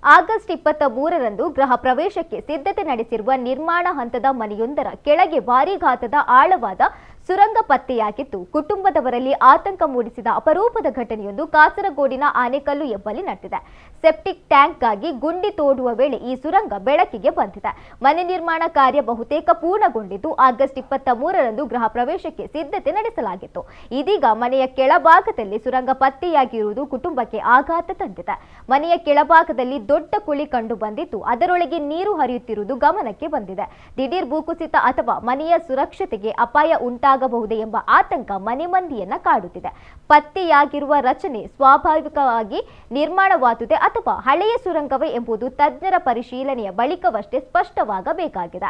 August 23ರಂದು ಗೃಹ ಪ್ರವೇಶಕ್ಕೆ ಸಿದ್ಧತೆ ನಡೆಸಿರುವ ನಿರ್ಮಾಣ ಹಂತದ ಮನೆಯೊಂದರ ಕೆಳಗೆ ಭಾರೀ ಗಾತ್ರದ ಆಳವಾದ ಸುರಂಗ ಪತ್ತೆಯಾಗಿದ್ದು ಕುಟುಂಬದವರಲ್ಲಿ ಆತಂಕ ಮೂಡಿಸಿದ ಅಪರೂಪದ ಘಟನೆಯೊಂದು ಕಾಸರಗೋಡಿನ ಆನೆಕಲ್ಲು ಎಂಬಲ್ಲಿ ನಡೆದಿದೆ. ಸೆಪ್ಟಿಕ್ ಟ್ಯಾಂಕ್ಗಾಗಿ ಗುಂಡಿ ತೋಡುವ ವೇಳೆ ಈ ಸುರಂಗ ಬೆಳಕಿಗೆ ಬಂದಿದೆ. ಮನೆ ನಿರ್ಮಾಣ ಕಾರ್ಯ ಬಹುತೇಕ ಪೂರ್ಣಗೊಂಡಿದ್ದು ಆಗಸ್ಟ್ 23ರಂದು ಗೃಹ ಪ್ರವೇಶಕ್ಕೆ ಸಿದ್ಧತೆ ನಡೆಸಲಾಗಿತ್ತು. ಇದೀಗ ಮನೆಯ ಕೆಳಭಾಗದಲ್ಲಿ ಸುರಂಗ ಪತ್ತೆಯಾಗಿರುವುದು ಕುಟುಂಬಕ್ಕೆ ಆಘಾತ ತಂದಿದೆ. ಮನೆಯ ಕೆಳಭಾಗದಲ್ಲಿ ದೊಡ್ಡ ಕುಳಿ ಕಂಡು ಬಂದಿದ್ದು ಅದರೊಳಗೆ ನೀರು ಹರಿಯುತ್ತಿರುವುದು ಗಮನಕ್ಕೆ ಬಂದಿದೆ. ದಿಢೀರ್ ಭೂಕುಸಿತ ಅಥವಾ ಮನೆಯ ಸುರಕ್ಷತೆಗೆ ಅಪಾಯ ಉಂಟಾಗಬಹುದೇ ಎಂಬ ಆತಂಕ ಮನೆ ಮಂದಿಯನ್ನ ಕಾಡುತ್ತಿದೆ. ಪತ್ತೆಯಾಗಿರುವ ರಚನೆ ಸ್ವಾಭಾವಿಕವಾಗಿ ನಿರ್ಮಾಣವಾದುದೇ ಅಥವಾ ಹಳೆಯ ಸುರಂಗವೇ ಎಂಬುದು ತಜ್ಞರ ಪರಿಶೀಲನೆಯ ಬಳಿಕವಷ್ಟೇ ಸ್ಪಷ್ಟವಾಗಬೇಕಾಗಿದೆ.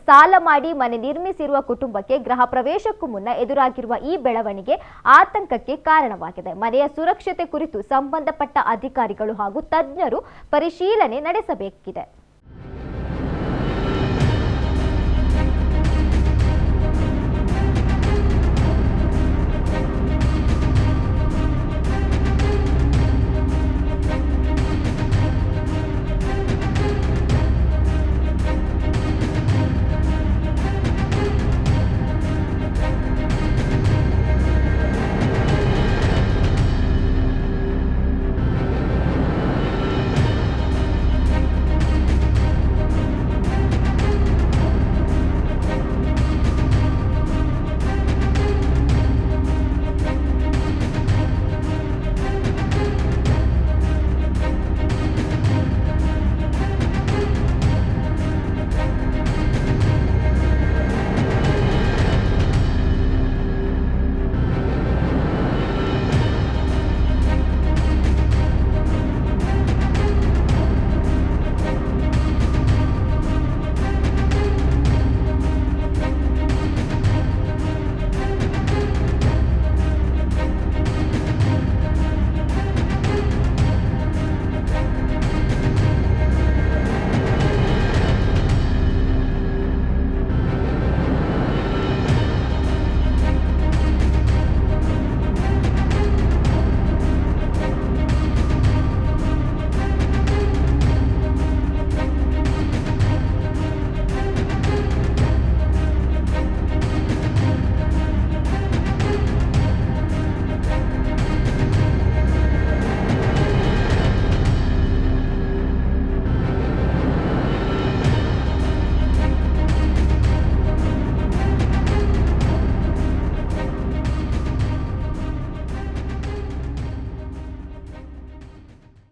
ಸಾಲ ಮಾಡಿ ಮನೆ ನಿರ್ಮಿಸಿರುವ ಕುಟುಂಬಕ್ಕೆ ಗೃಹ ಪ್ರವೇಶಕ್ಕೂ ಮುನ್ನ ಎದುರಾಗಿರುವ ಈ ಬೆಳವಣಿಗೆ ಆತಂಕಕ್ಕೆ ಕಾರಣವಾಗಿದೆ. ಮನೆಯ ಸುರಕ್ಷತೆ ಕುರಿತು ಸಂಬಂಧಪಟ್ಟ ಅಧಿಕಾರಿಗಳು ಹಾಗೂ ತಜ್ಞರು ಪರಿಶೀಲನೆ ನಡೆಸಬೇಕಿದೆ.